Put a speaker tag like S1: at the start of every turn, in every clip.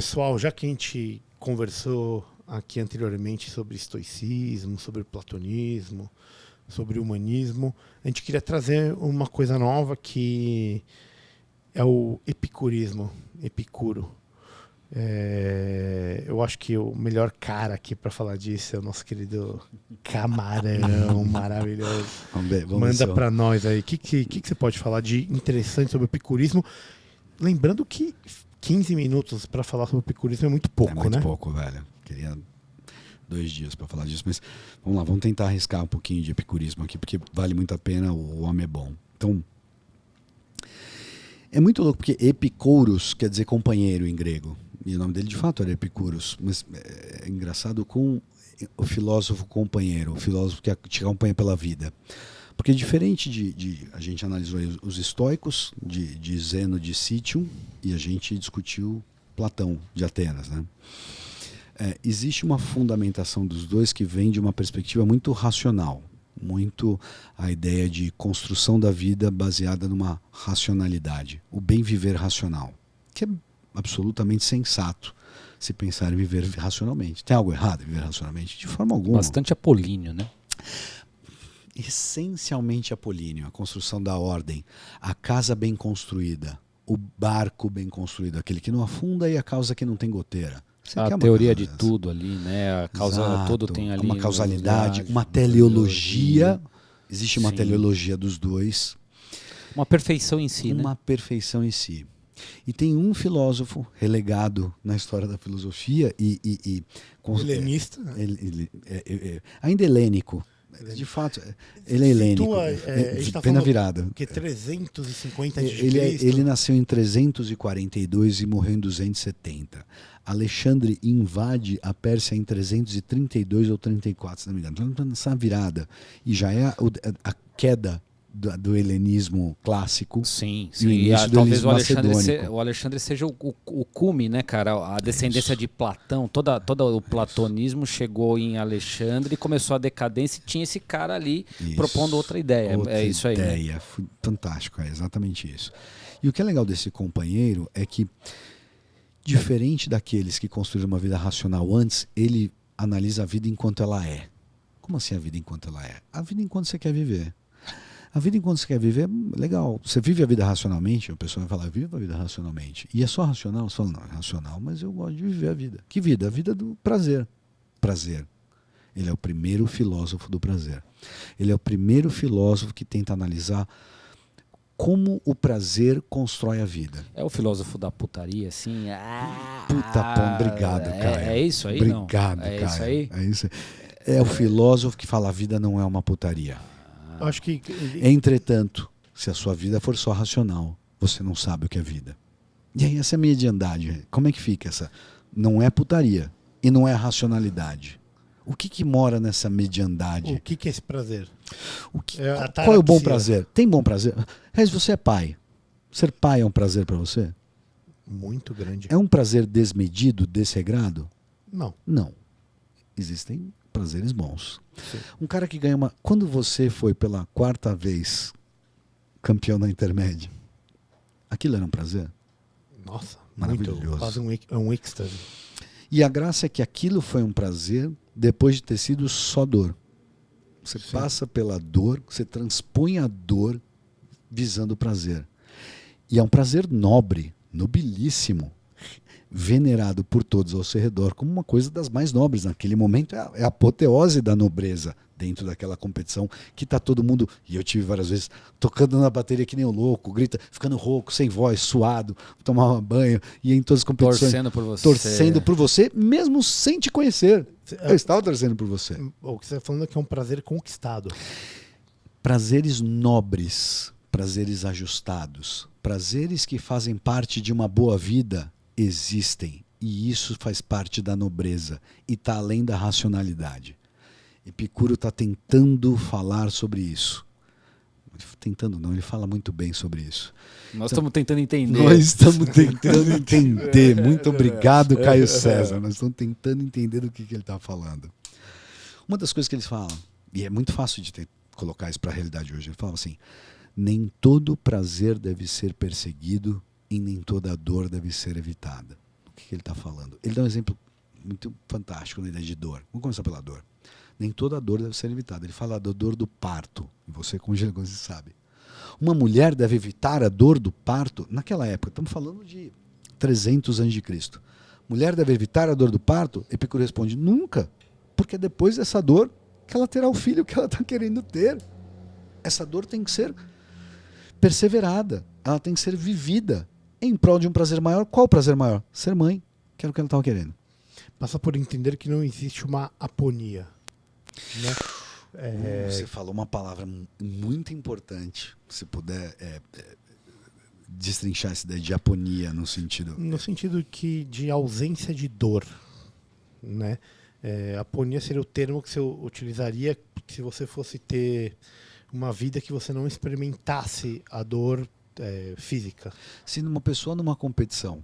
S1: Pessoal, já que a gente conversou aqui anteriormente sobre estoicismo, sobre platonismo, sobre humanismo, a gente queria trazer uma coisa nova que é o epicurismo, Epicuro. Eu acho que o melhor cara aqui para falar disso é o nosso querido Camarão, maravilhoso.
S2: Vamos
S1: Manda para nós aí. O que você pode falar de interessante sobre o epicurismo? Lembrando que 15 minutos para falar sobre o epicurismo é muito pouco, né?
S2: É muito pouco, velho. Queria 2 dias para falar disso, mas vamos lá, vamos tentar arriscar um pouquinho de epicurismo aqui, porque vale muito a pena, o homem é bom. Então, é muito louco, porque Epicouros quer dizer companheiro em grego. E o nome dele de fato era Epicurus, mas é engraçado com o filósofo companheiro, o filósofo que te acompanha pela vida. Porque diferente a gente analisou os estoicos, de Zeno de Citium, e a gente discutiu Platão de Atenas, né? Existe uma fundamentação dos dois que vem de uma perspectiva muito racional, muito a ideia de construção da vida baseada numa racionalidade, o bem viver racional, que é absolutamente sensato se pensar em viver racionalmente. Tem algo errado em viver racionalmente? De forma alguma.
S3: Bastante apolíneo, né?
S2: Essencialmente apolíneo, a construção da ordem, a casa bem construída, o barco bem construído, aquele que não afunda e a causa que não tem goteira.
S3: A teoria de tudo ali, né? A causa,
S2: exato,
S3: todo tem ali
S2: uma causalidade, uma teleologia. Existe uma teleologia dos dois.
S3: Uma perfeição em si,
S2: uma perfeição em si. E tem um filósofo relegado na história da filosofia
S1: helenista,
S2: ainda helênico. De fato, ele é helênico. Pena virada.
S1: Que 350 de
S2: ele nasceu em 342 e morreu em 270. Alexandre invade a Pérsia em 332 ou 34, se não me engano. Então, nessa virada. E já é a queda do helenismo clássico.
S3: Sim,
S2: sim. E talvez
S3: o Alexandre seja o cume, né, cara? A descendência de Platão, todo o platonismo chegou em Alexandre e começou a decadência e tinha esse cara ali propondo outra ideia. É isso aí.
S2: Ideia, né? Fantástico, é exatamente isso. E o que é legal desse companheiro é que, diferente daqueles que construíram uma vida racional antes, ele analisa a vida enquanto ela é. Como assim a vida enquanto ela é? A vida enquanto você quer viver. A vida enquanto você quer viver é legal. Você vive a vida racionalmente, a pessoa vai falar, viva a vida racionalmente. E é só racional? Você fala, não, é racional, mas eu gosto de viver a vida. Que vida? A vida do prazer. Prazer. Ele é o primeiro filósofo do prazer. Ele é o primeiro filósofo que tenta analisar como o prazer constrói a vida.
S3: É o filósofo da putaria, assim?
S2: Puta pão, obrigado, Caio.
S3: É isso aí,
S2: obrigado,
S3: não? É
S2: Caio.
S3: isso aí?
S2: É isso aí. É o filósofo que fala, a vida não é uma putaria.
S1: Acho que
S2: Entretanto, se a sua vida for só racional, você não sabe o que é vida. E aí essa mediandade, como é que fica essa? Não é putaria e não é racionalidade. O que mora nessa mediandade?
S1: O que é esse prazer?
S2: Qual é o bom prazer? Tem bom prazer? Rez, você é pai. Ser pai é um prazer para você?
S1: Muito grande.
S2: É um prazer desmedido, desregrado?
S1: Não.
S2: Não. Existem prazeres bons.
S1: Sim.
S2: Um cara que ganha uma... Quando você foi pela 4ª vez campeão da intermédia, aquilo era um prazer?
S1: Nossa,
S2: maravilhoso.
S1: Quase um êxtase.
S2: E a graça é que aquilo foi um prazer depois de ter sido só dor. Você passa pela dor, você transpõe a dor visando o prazer. E é um prazer nobre, nobilíssimo, venerado por todos ao seu redor como uma coisa das mais nobres. Naquele momento é a apoteose da nobreza dentro daquela competição que tá todo mundo, e eu tive várias vezes, tocando na bateria que nem um louco, grita, ficando rouco, sem voz, suado, tomava banho, e em todas as competições torcendo por você, mesmo sem te conhecer. Eu estava torcendo por você.
S1: O que você está falando é que é um prazer conquistado.
S2: Prazeres nobres, prazeres ajustados, prazeres que fazem parte de uma boa vida existem, e isso faz parte da nobreza e está além da racionalidade. Epicuro está tentando falar sobre isso. Tentando não, ele fala muito bem sobre isso.
S3: Nós estamos tentando entender.
S2: Nós estamos tentando entender. Muito obrigado, Caio César. Nós estamos tentando entender do que ele está falando. Uma das coisas que eles falam, e é muito fácil de colocar isso para a realidade hoje, ele fala assim, nem todo prazer deve ser perseguido e nem toda dor deve ser evitada. O que ele está falando. Ele dá um exemplo muito fantástico na ideia de dor. Vamos começar pela dor. Nem toda dor deve ser evitada. Ele fala da dor do parto. Você, como você sabe. Uma mulher deve evitar a dor do parto naquela época. Estamos falando de 300 anos de Cristo. Mulher deve evitar a dor do parto? Epicuro responde, nunca. Porque é depois dessa dor que ela terá o filho que ela está querendo ter. Essa dor tem que ser perseverada. Ela tem que ser vivida em prol de um prazer maior. Qual o prazer maior? Ser mãe, que era o que ela estava querendo.
S1: Passa por entender que não existe uma aponia. Né?
S2: Você falou uma palavra muito importante. Se puder destrinchar essa ideia de aponia no sentido...
S1: No sentido de ausência de dor. Né? Aponia seria o termo que você utilizaria se você fosse ter uma vida que você não experimentasse a dor física.
S2: Se uma pessoa numa competição,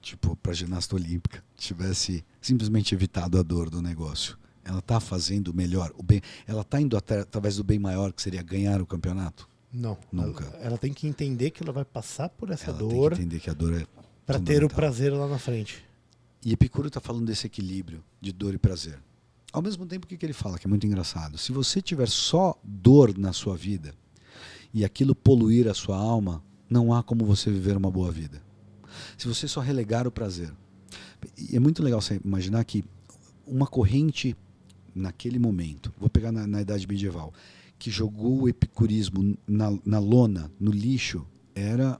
S2: tipo para ginasta olímpica, tivesse simplesmente evitado a dor do negócio, ela está fazendo melhor, o bem, ela está indo através do bem maior, que seria ganhar o campeonato?
S1: Não.
S2: Nunca.
S1: Ela tem que entender que ela vai passar por essa
S2: ela
S1: dor.
S2: Tem que entender que a dor é
S1: para ter o prazer lá na frente.
S2: E Epicuro está falando desse equilíbrio de dor e prazer. Ao mesmo tempo, o que ele fala, que é muito engraçado? Se você tiver só dor na sua vida e aquilo poluir a sua alma, não há como você viver uma boa vida. Se você só relegar o prazer. E é muito legal você imaginar que uma corrente naquele momento, vou pegar na Idade Medieval, que jogou o epicurismo na lona, no lixo, era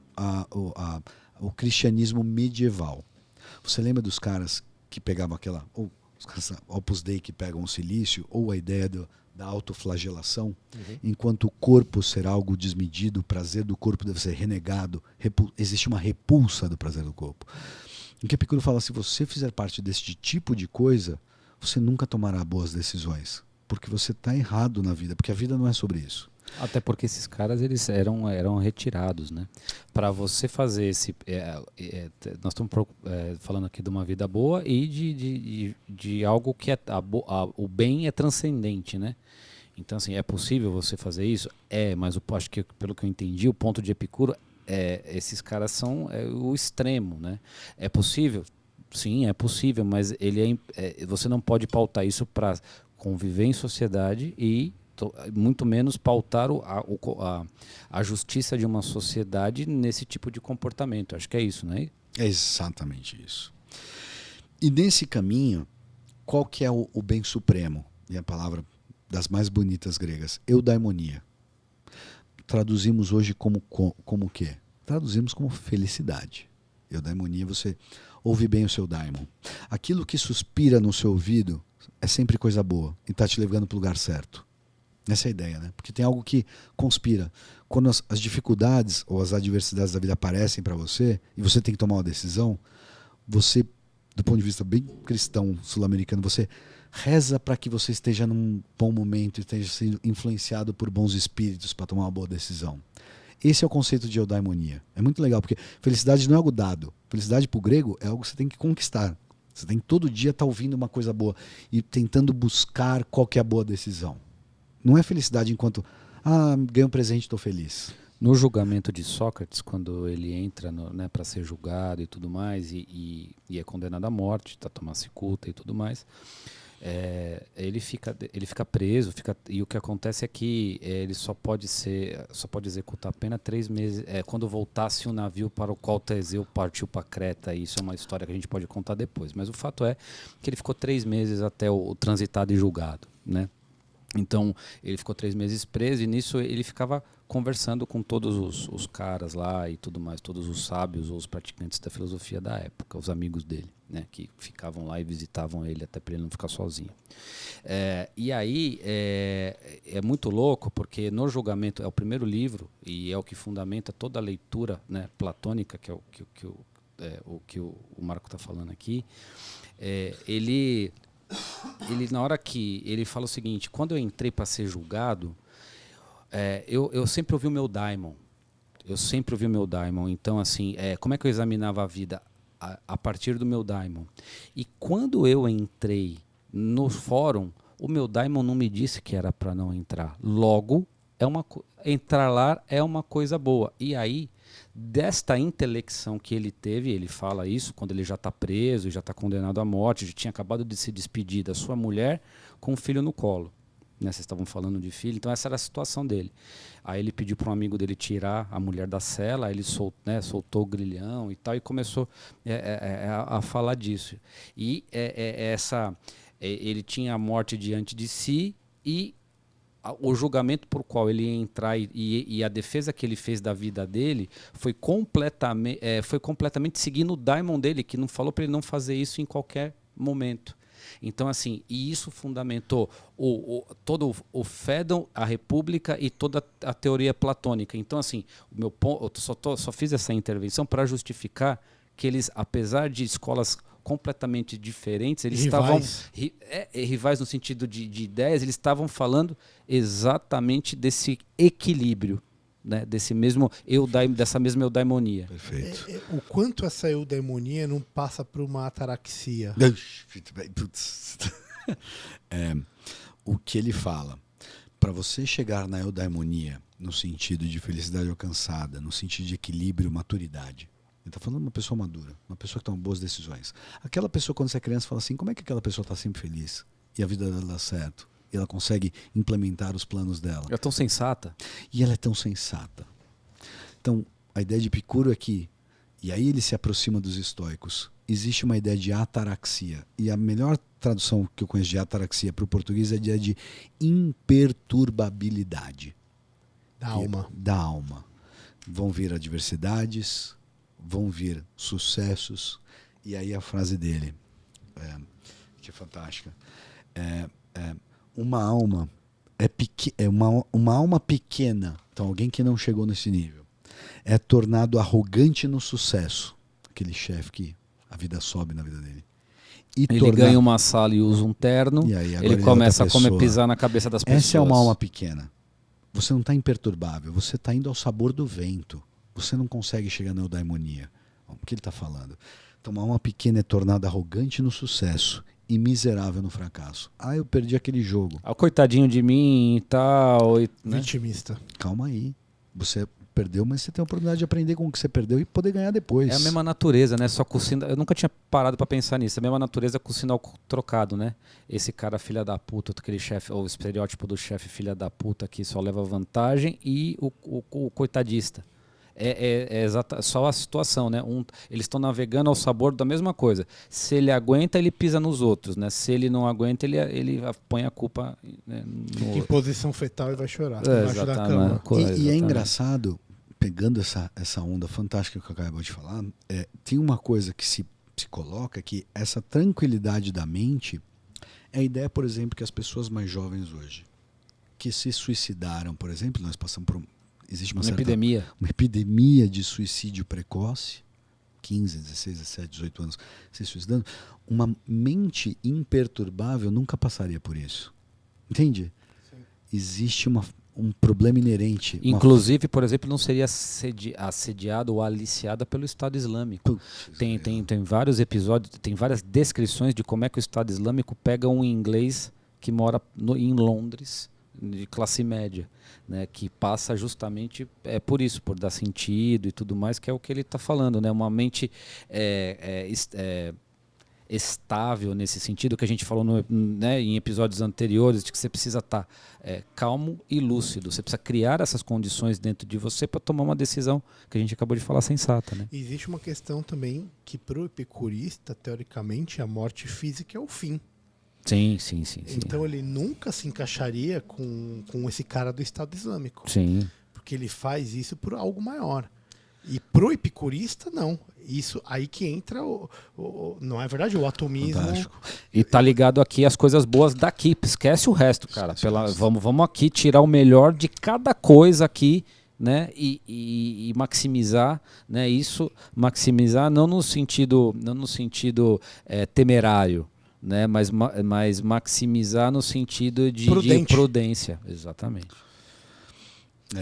S2: o cristianismo medieval. Você lembra dos caras que pegavam aquela... Ou os caras Opus Dei que pegam o silício, ou a ideia da autoflagelação, enquanto o corpo será algo desmedido, o prazer do corpo deve ser renegado, existe uma repulsa do prazer do corpo. O que Epicuro fala, se você fizer parte desse tipo de coisa, você nunca tomará boas decisões, porque você está errado na vida, porque a vida não é sobre isso.
S3: Até porque esses caras eles eram retirados, né? Para você fazer esse, nós estamos falando aqui de uma vida boa e de algo que o bem é transcendente, né? Então assim, é possível você fazer isso? Mas acho que pelo que eu entendi, o ponto de Epicuro esses caras são o extremo, né? É possível? Sim, é possível, mas você não pode pautar isso para conviver em sociedade e muito menos pautar a justiça de uma sociedade nesse tipo de comportamento. Acho que é isso, não é?
S2: É exatamente isso. E nesse caminho, qual que é o bem supremo? E a palavra das mais bonitas gregas, eudaimonia. Traduzimos hoje como o quê? Traduzimos como felicidade. Eudaimonia, você ouve bem o seu daimon. Aquilo que suspira no seu ouvido é sempre coisa boa e está te levando para o lugar certo. Essa é a ideia, né? Porque tem algo que conspira. Quando as dificuldades ou as adversidades da vida aparecem para você e você tem que tomar uma decisão, você, do ponto de vista bem cristão sul-americano, você reza para que você esteja num bom momento e esteja sendo influenciado por bons espíritos para tomar uma boa decisão. Esse é o conceito de eudaimonia. É muito legal, porque felicidade não é algo dado. Felicidade para o grego é algo que você tem que conquistar. Você tem que todo dia estar ouvindo uma coisa boa e tentando buscar qual que é a boa decisão. Não é felicidade enquanto, ganhei um presente, estou feliz.
S3: No julgamento de Sócrates, quando ele entra para ser julgado e tudo mais, e é condenado à morte, tá, tomar cicuta e tudo mais, ele fica preso, e o que acontece é que ele só pode executar a pena 3 meses, quando voltasse o navio para o qual Teseu partiu para Creta. E isso é uma história que a gente pode contar depois. Mas o fato é que ele ficou 3 meses até o transitado e julgado, né? Então, ele ficou 3 meses preso e nisso ele ficava conversando com todos os caras lá e tudo mais, todos os sábios ou os praticantes da filosofia da época, os amigos dele, né, que ficavam lá e visitavam ele até para ele não ficar sozinho. E aí é muito louco porque no julgamento é o primeiro livro e é o que fundamenta toda a leitura, né, platônica, que é o que o Marco está falando aqui. Ele na hora que ele fala o seguinte: quando eu entrei para ser julgado, eu sempre ouvi o meu daimon. Então, assim, como é que eu examinava a vida? A partir do meu daimon. E quando eu entrei no fórum, o meu daimon não me disse que era para não entrar. Logo, entrar lá é uma coisa boa. E aí, desta intelecção que ele teve, ele fala isso quando ele já está preso, já está condenado à morte, já tinha acabado de se despedir da sua mulher com um filho no colo. Né, vocês estavam falando de filho, então essa era a situação dele. Aí ele pediu para um amigo dele tirar a mulher da cela, aí ele soltou o grilhão e tal, e começou a falar disso. E ele tinha a morte diante de si, e o julgamento por qual ele ia entrar e a defesa que ele fez da vida dele foi completamente seguindo o daimon dele, que não falou para ele não fazer isso em qualquer momento. Então, assim, e isso fundamentou todo o Fédon, a República e toda a teoria platônica. Então, assim, o meu ponto, eu só fiz essa intervenção para justificar que eles, apesar de escolas completamente diferentes, eles estavam rivais no sentido de ideias, eles estavam falando exatamente desse equilíbrio, né, dessa mesma eudaimonia.
S2: Perfeito.
S1: O quanto essa eudaimonia não passa por uma ataraxia?
S2: O que ele fala, para você chegar na eudaimonia, no sentido de felicidade alcançada, no sentido de equilíbrio, maturidade, ele está falando de uma pessoa madura, uma pessoa que toma boas decisões. Aquela pessoa, quando você é criança, fala assim, como é que aquela pessoa está sempre feliz? E a vida dela dá certo? E ela consegue implementar os planos dela.
S3: É tão sensata.
S2: E ela é tão sensata. Então, a ideia de Epicuro é que, e aí ele se aproxima dos estoicos, existe uma ideia de ataraxia. E a melhor tradução que eu conheço de ataraxia para o português é a ideia de imperturbabilidade.
S1: Da alma.
S2: Da alma. Vão vir adversidades, vão vir sucessos. E aí a frase dele, que é fantástica, uma alma uma alma pequena, então alguém que não chegou nesse nível, é tornado arrogante no sucesso. Aquele chefe que a vida sobe na vida dele. E
S3: ele ganha uma sala e usa um terno,
S2: e aí,
S3: ele começa a pisar na cabeça das pessoas.
S2: Essa é uma alma pequena. Você não está imperturbável, você está indo ao sabor do vento. Você não consegue chegar na eudaimonia. O que ele está falando? Então, uma alma pequena é tornada arrogante no sucesso e miserável no fracasso. Eu perdi aquele jogo.
S3: Coitadinho de mim e tal. Né?
S1: Vitimista.
S2: Calma aí. Você perdeu, mas você tem a oportunidade de aprender com o que você perdeu e poder ganhar depois.
S3: É a mesma natureza, né? Só com o sinal. Eu nunca tinha parado para pensar nisso. É a mesma natureza com o sinal trocado, né? Esse cara filha da puta, aquele chefe, ou o estereótipo do chefe filha da puta que só leva vantagem, e o coitadista. Só a situação, né? Eles estão navegando ao sabor da mesma coisa. Se ele aguenta, ele pisa nos outros, né? Se ele não aguenta, ele põe a culpa, né,
S1: em posição fetal e vai chorar.
S2: E é engraçado, pegando essa onda fantástica que eu acabei de falar, tem uma coisa que se coloca, que essa tranquilidade da mente é a ideia, por exemplo, que as pessoas mais jovens hoje, que se suicidaram, por exemplo, nós passamos por existe uma epidemia de suicídio precoce, 15, 16, 17, 18 anos se suicidando. Uma mente imperturbável nunca passaria por isso. Entende? Sim. Existe um problema inerente.
S3: Inclusive, por exemplo, não seria assediada ou aliciada pelo Estado Islâmico. Tem vários episódios, tem várias descrições de como é que o Estado Islâmico pega um inglês que mora em Londres, de classe média, né, que passa justamente por isso, por dar sentido e tudo mais, que é o que ele está falando, né, uma mente estável nesse sentido que a gente falou né, em episódios anteriores, de que você precisa estar calmo e lúcido, você precisa criar essas condições dentro de você para tomar uma decisão que a gente acabou de falar sensata, né?
S1: Existe uma questão também que para o epicurista, teoricamente, a morte física é o fim.
S3: Sim.
S1: Então ele nunca se encaixaria com esse cara do Estado Islâmico.
S3: Sim.
S1: Porque ele faz isso por algo maior. E pro epicurista, não. Isso aí que entra não é verdade? O atomismo.
S2: Fantástico.
S3: E tá ligado aqui as coisas boas daqui. Esquece o resto, cara. Vamos aqui tirar o melhor de cada coisa aqui, né? E maximizar, né? Isso, maximizar não no sentido temerário, né? Mas maximizar no sentido de prudência. Exatamente.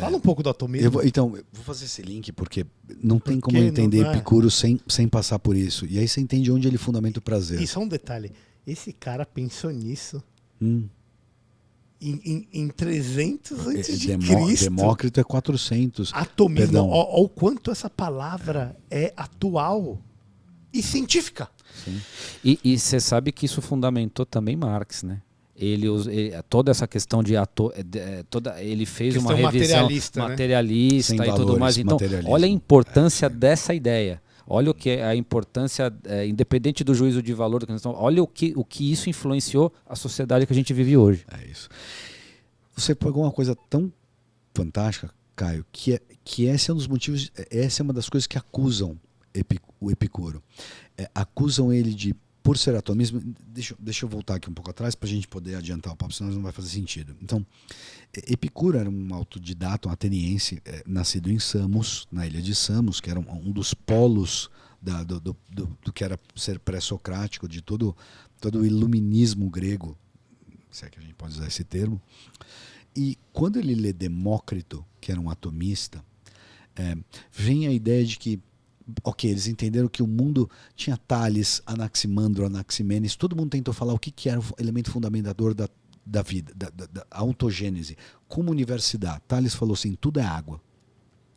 S1: Fala um pouco do atomismo.
S2: Eu vou fazer esse link porque não tem como eu entender Epicuro sem passar por isso. E aí você entende onde ele fundamenta o prazer.
S1: E só um detalhe. Esse cara pensou nisso em 300 antes de Cristo.
S2: Demócrito é 400.
S1: Atomismo, ó o quanto essa palavra é atual e científica.
S3: Sim. E você sabe que isso fundamentou também Marx, né? Toda essa questão de ele fez
S1: questão
S3: uma revisão materialista
S2: né?
S3: e tudo mais. Então, olha a importância dessa ideia. Olha o que é a importância, independente do juízo de valor da questão, olha o que isso influenciou a sociedade que a gente vive hoje.
S2: É isso. Você pegou uma coisa tão fantástica, Caio, que esse é um dos motivos, essa é uma das coisas que acusam o Epicuro. Acusam ele de, por ser atomismo, deixa eu voltar aqui um pouco atrás para a gente poder adiantar o papo, senão não vai fazer sentido. Então, Epicuro era um autodidata, um ateniense, nascido em Samos, na ilha de Samos, que era um dos polos do que era ser pré-socrático, de todo o iluminismo grego, se é que a gente pode usar esse termo. E quando ele lê Demócrito, que era um atomista, vem a ideia de que, ok, eles entenderam que o mundo tinha Tales, Anaximandro, Anaximenes, todo mundo tentou falar o que era o elemento fundamentador da vida, da ontogênese. Como universidade, Tales falou assim, tudo é água.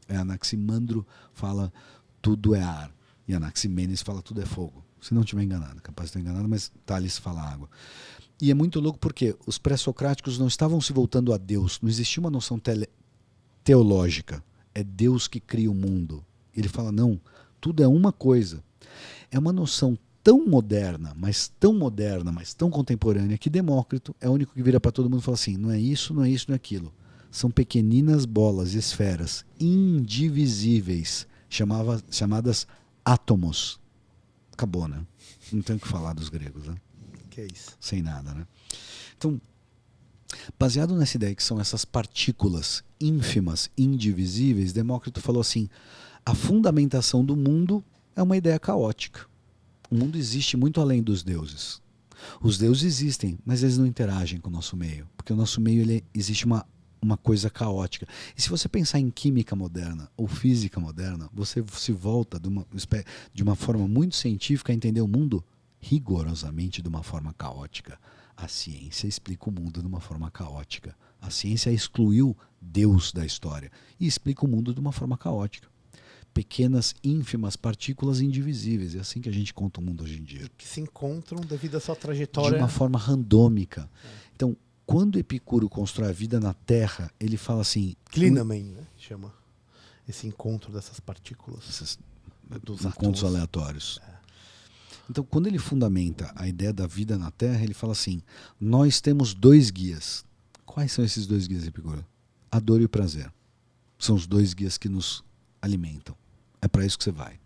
S2: Anaximandro fala, tudo é ar. E Anaximenes fala, tudo é fogo. Se não estiver enganado, capaz de estar enganado, mas Tales fala água. E é muito louco porque os pré-socráticos não estavam se voltando a Deus, não existia uma noção teológica. É Deus que cria o mundo. Ele fala, não, tudo é uma coisa. É uma noção tão moderna, mas tão contemporânea, que Demócrito é o único que vira para todo mundo e fala assim, não é isso, não é isso, não é aquilo. São pequeninas bolas, esferas, indivisíveis, chamadas átomos. Acabou, né? Não tem o que falar dos gregos, né?
S1: Que é isso?
S2: Sem nada, né? Então, baseado nessa ideia que são essas partículas ínfimas, indivisíveis, Demócrito falou assim, a fundamentação do mundo é uma ideia caótica. O mundo existe muito além dos deuses. Os deuses existem, mas eles não interagem com o nosso meio, porque o nosso meio existe uma coisa caótica. E se você pensar em química moderna ou física moderna, você se volta de uma forma muito científica a entender o mundo rigorosamente de uma forma caótica. A ciência explica o mundo de uma forma caótica. A ciência excluiu Deus da história e explica o mundo de uma forma caótica. Pequenas, ínfimas partículas indivisíveis. É assim que a gente conta o mundo hoje em dia.
S1: Que se encontram devido à sua trajetória.
S2: De uma forma randômica. Então, quando Epicuro constrói a vida na Terra, ele fala assim...
S1: Clinamen, né? Chama esse encontro dessas partículas.
S2: Dos encontros aleatórios. Então, quando ele fundamenta a ideia da vida na Terra, ele fala assim, nós temos 2 guias. Quais são esses 2 guias, Epicuro? A dor e o prazer. São os 2 guias que nos alimentam. É para isso que você vai.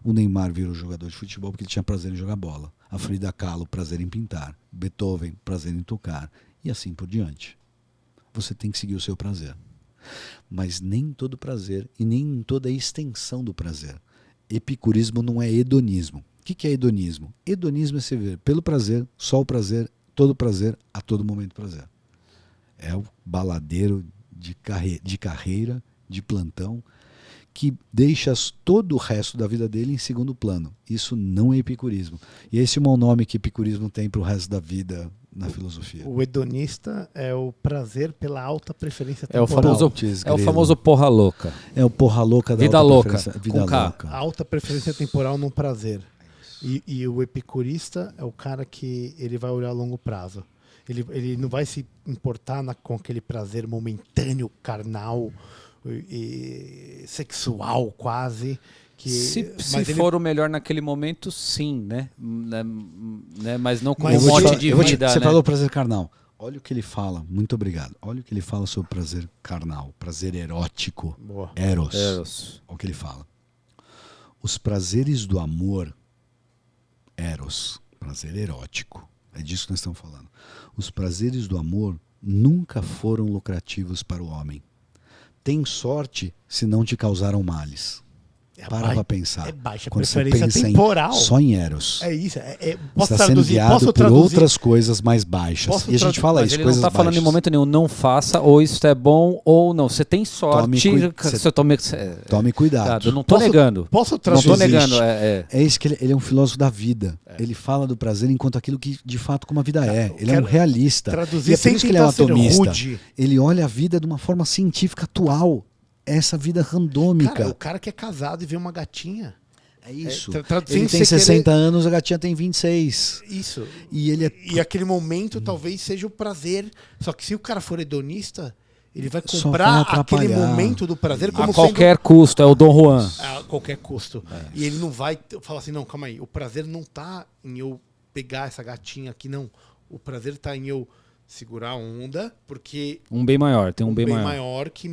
S2: O Neymar virou jogador de futebol porque ele tinha prazer em jogar bola. A Frida Kahlo, prazer em pintar. Beethoven, prazer em tocar. E assim por diante. Você tem que seguir o seu prazer. Mas nem todo prazer e nem toda a extensão do prazer. Epicurismo não é hedonismo. O que é hedonismo? Hedonismo é você ver pelo prazer, só o prazer, todo prazer, a todo momento prazer. É o baladeiro de carreira, de plantão, que deixa todo o resto da vida dele em segundo plano. Isso não é epicurismo. E esse é o mau nome que epicurismo tem para o resto da vida na filosofia.
S1: O hedonista é o prazer pela alta preferência temporal.
S3: É o famoso porra louca.
S2: É o porra louca da
S3: vida
S2: alta
S3: louca.
S2: Preferência. Vida
S3: com K.
S2: louca.
S1: A alta preferência temporal num prazer. E o epicurista é o cara que ele vai olhar a longo prazo. Ele não vai se importar com aquele prazer momentâneo, carnal, e sexual quase.
S3: Se for o melhor naquele momento, sim, né? Mas não com um
S2: monte
S3: monte de vida.
S2: Você
S3: né?
S2: falou prazer carnal. Olha o que ele fala, muito obrigado. Olha o que ele fala sobre prazer carnal, prazer erótico.
S1: Boa.
S2: Eros. Olha o que ele fala. Os prazeres do amor, eros, prazer erótico. É disso que nós estamos falando. Os prazeres do amor nunca foram lucrativos para o homem. Tem sorte se não te causaram males. Para pra pensar.
S1: É baixa
S2: Quando você
S1: preferência
S2: pensa
S1: temporal.
S2: Só em Eros.
S1: É isso.
S2: Você está sendo guiado por outras coisas mais baixas.
S1: Posso
S2: E a gente fala
S3: Mas
S2: isso,
S3: ele
S2: coisas
S3: não tá falando
S2: baixas.
S3: em momento nenhum, não faça, ou isso é bom, ou não. Você tem sorte.
S2: Tome cuidado.
S3: Eu não tô negando.
S1: Posso
S3: Não
S1: traduzir?
S3: tô negando.
S2: É isso que ele é um filósofo da vida. Ele fala do prazer enquanto aquilo que de fato como a vida é. Ele é um realista.
S1: Traduzir
S2: E é por
S1: sem
S2: isso que ele é um
S1: tentar ser
S2: atomista.
S1: rude.
S2: Ele olha a vida de uma forma científica atual. Essa vida randômica.
S1: Cara, o cara que é casado e vê uma gatinha.
S2: É isso.
S1: Sem
S2: Ele tem
S1: você
S2: 60 anos, a gatinha tem 26.
S1: Isso.
S2: E ele é...
S1: E aquele momento talvez seja o prazer. Só que se o cara for hedonista, ele vai
S2: Só
S1: comprar
S2: vai
S1: aquele
S2: atrapalhar.
S1: momento do prazer como
S3: A qualquer
S1: sendo...
S3: custo, é o Dom Juan.
S1: A qualquer custo. E ele não vai falar assim, não, calma aí. O prazer não tá em eu pegar essa gatinha aqui, não. O prazer tá em eu segurar a onda, porque...
S3: Um bem maior, tem um bem
S1: bem
S3: maior.
S1: maior que,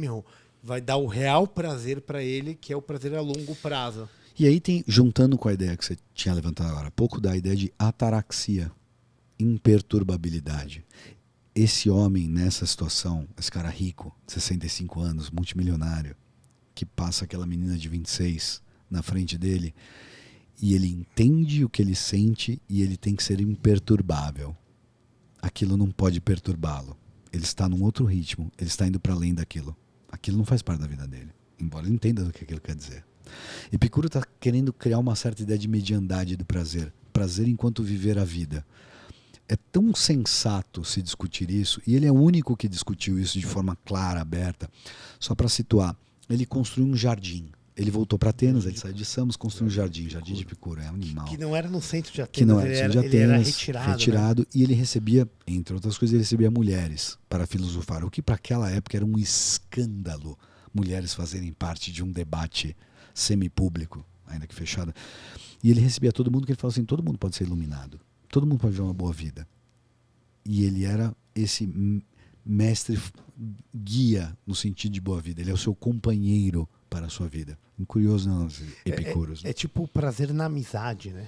S1: vai dar o real prazer pra ele, que é o prazer a longo prazo.
S2: E aí tem, juntando com a ideia que você tinha levantado agora há pouco, da ideia de ataraxia, imperturbabilidade. Esse homem nessa situação, esse cara rico, 65 anos, multimilionário, que passa aquela menina de 26 na frente dele, e ele entende o que ele sente e ele tem que ser imperturbável. Aquilo não pode perturbá-lo. Ele está num outro ritmo, ele está indo para além daquilo. Aquilo não faz parte da vida dele, embora ele entenda o que aquilo quer dizer. Epicuro está querendo criar uma certa ideia de mediandade do prazer. Prazer enquanto viver a vida. É tão sensato se discutir isso, e ele é o único que discutiu isso de forma clara, aberta. Só para situar, ele construiu um jardim. Ele voltou para Atenas, ele saiu de Samos, construiu um jardim de Epicuro, é um animal.
S1: Que não era no centro de Atenas,
S2: Que não era no centro de Atenas,
S1: ele era retirado.
S2: Né? E ele recebia, entre outras coisas, ele recebia mulheres para filosofar, o que para aquela época era um escândalo. Mulheres fazerem parte de um debate semipúblico, ainda que fechado. E ele recebia todo mundo, que ele falava assim, todo mundo pode ser iluminado, todo mundo pode viver uma boa vida. E ele era esse mestre guia no sentido de boa vida, ele é o seu companheiro para a sua vida. Curioso, não, Epicuros.
S1: É tipo o prazer na amizade, né?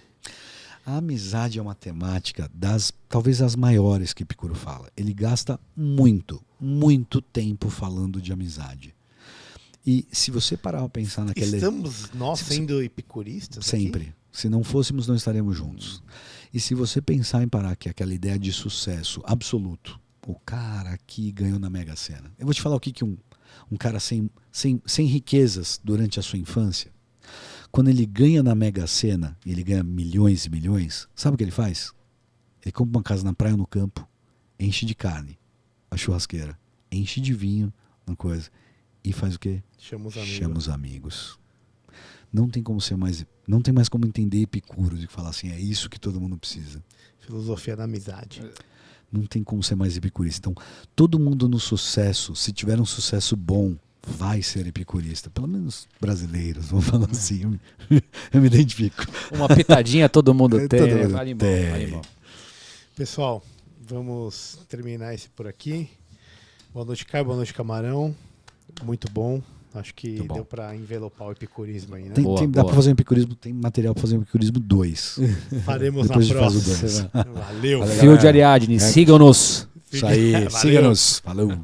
S2: A amizade é uma temática talvez as maiores que Epicuro fala. Ele gasta muito tempo falando de amizade. E se você parar para pensar naquele...
S1: Estamos nós sendo epicuristas?
S2: Sempre.
S1: Aqui?
S2: Se não fôssemos, não estaremos juntos. E se você pensar em parar que aquela ideia de sucesso absoluto, o cara que ganhou na Mega Sena. Eu vou te falar o que um cara sem riquezas durante a sua infância, quando ele ganha na Mega Sena, e ele ganha milhões e milhões, sabe o que ele faz? Ele compra uma casa na praia ou no campo, enche de carne, a churrasqueira, enche de vinho, uma coisa, e faz o quê?
S1: Chama os amigos.
S2: Chama os amigos. Não tem como ser mais, não tem mais como entender Epicuro e falar assim, é isso que todo mundo precisa.
S1: Filosofia da amizade.
S2: Não tem como ser mais epicurista. Então, todo mundo no sucesso, se tiver um sucesso bom, vai ser epicurista. Pelo menos brasileiros, vamos falar assim. Eu me identifico.
S3: Uma pitadinha todo mundo tem.
S2: Todo mundo
S3: Vale
S2: tem.
S3: bom, vale bom.
S1: Pessoal, vamos terminar esse por aqui. Boa noite, Caio. Boa noite, Camarão. Muito bom. Acho que
S2: bom.
S1: deu para envelopar o epicurismo aí, né?
S2: Dá para fazer um epicurismo, tem material para fazer um epicurismo 2.
S1: Faremos
S2: Depois
S1: na
S2: a gente
S1: próxima.
S2: faz o 2.
S1: Valeu.
S3: Fio de Ariadne, sigam-nos.
S2: Isso aí,
S1: Valeu.
S2: siga-nos. Falou.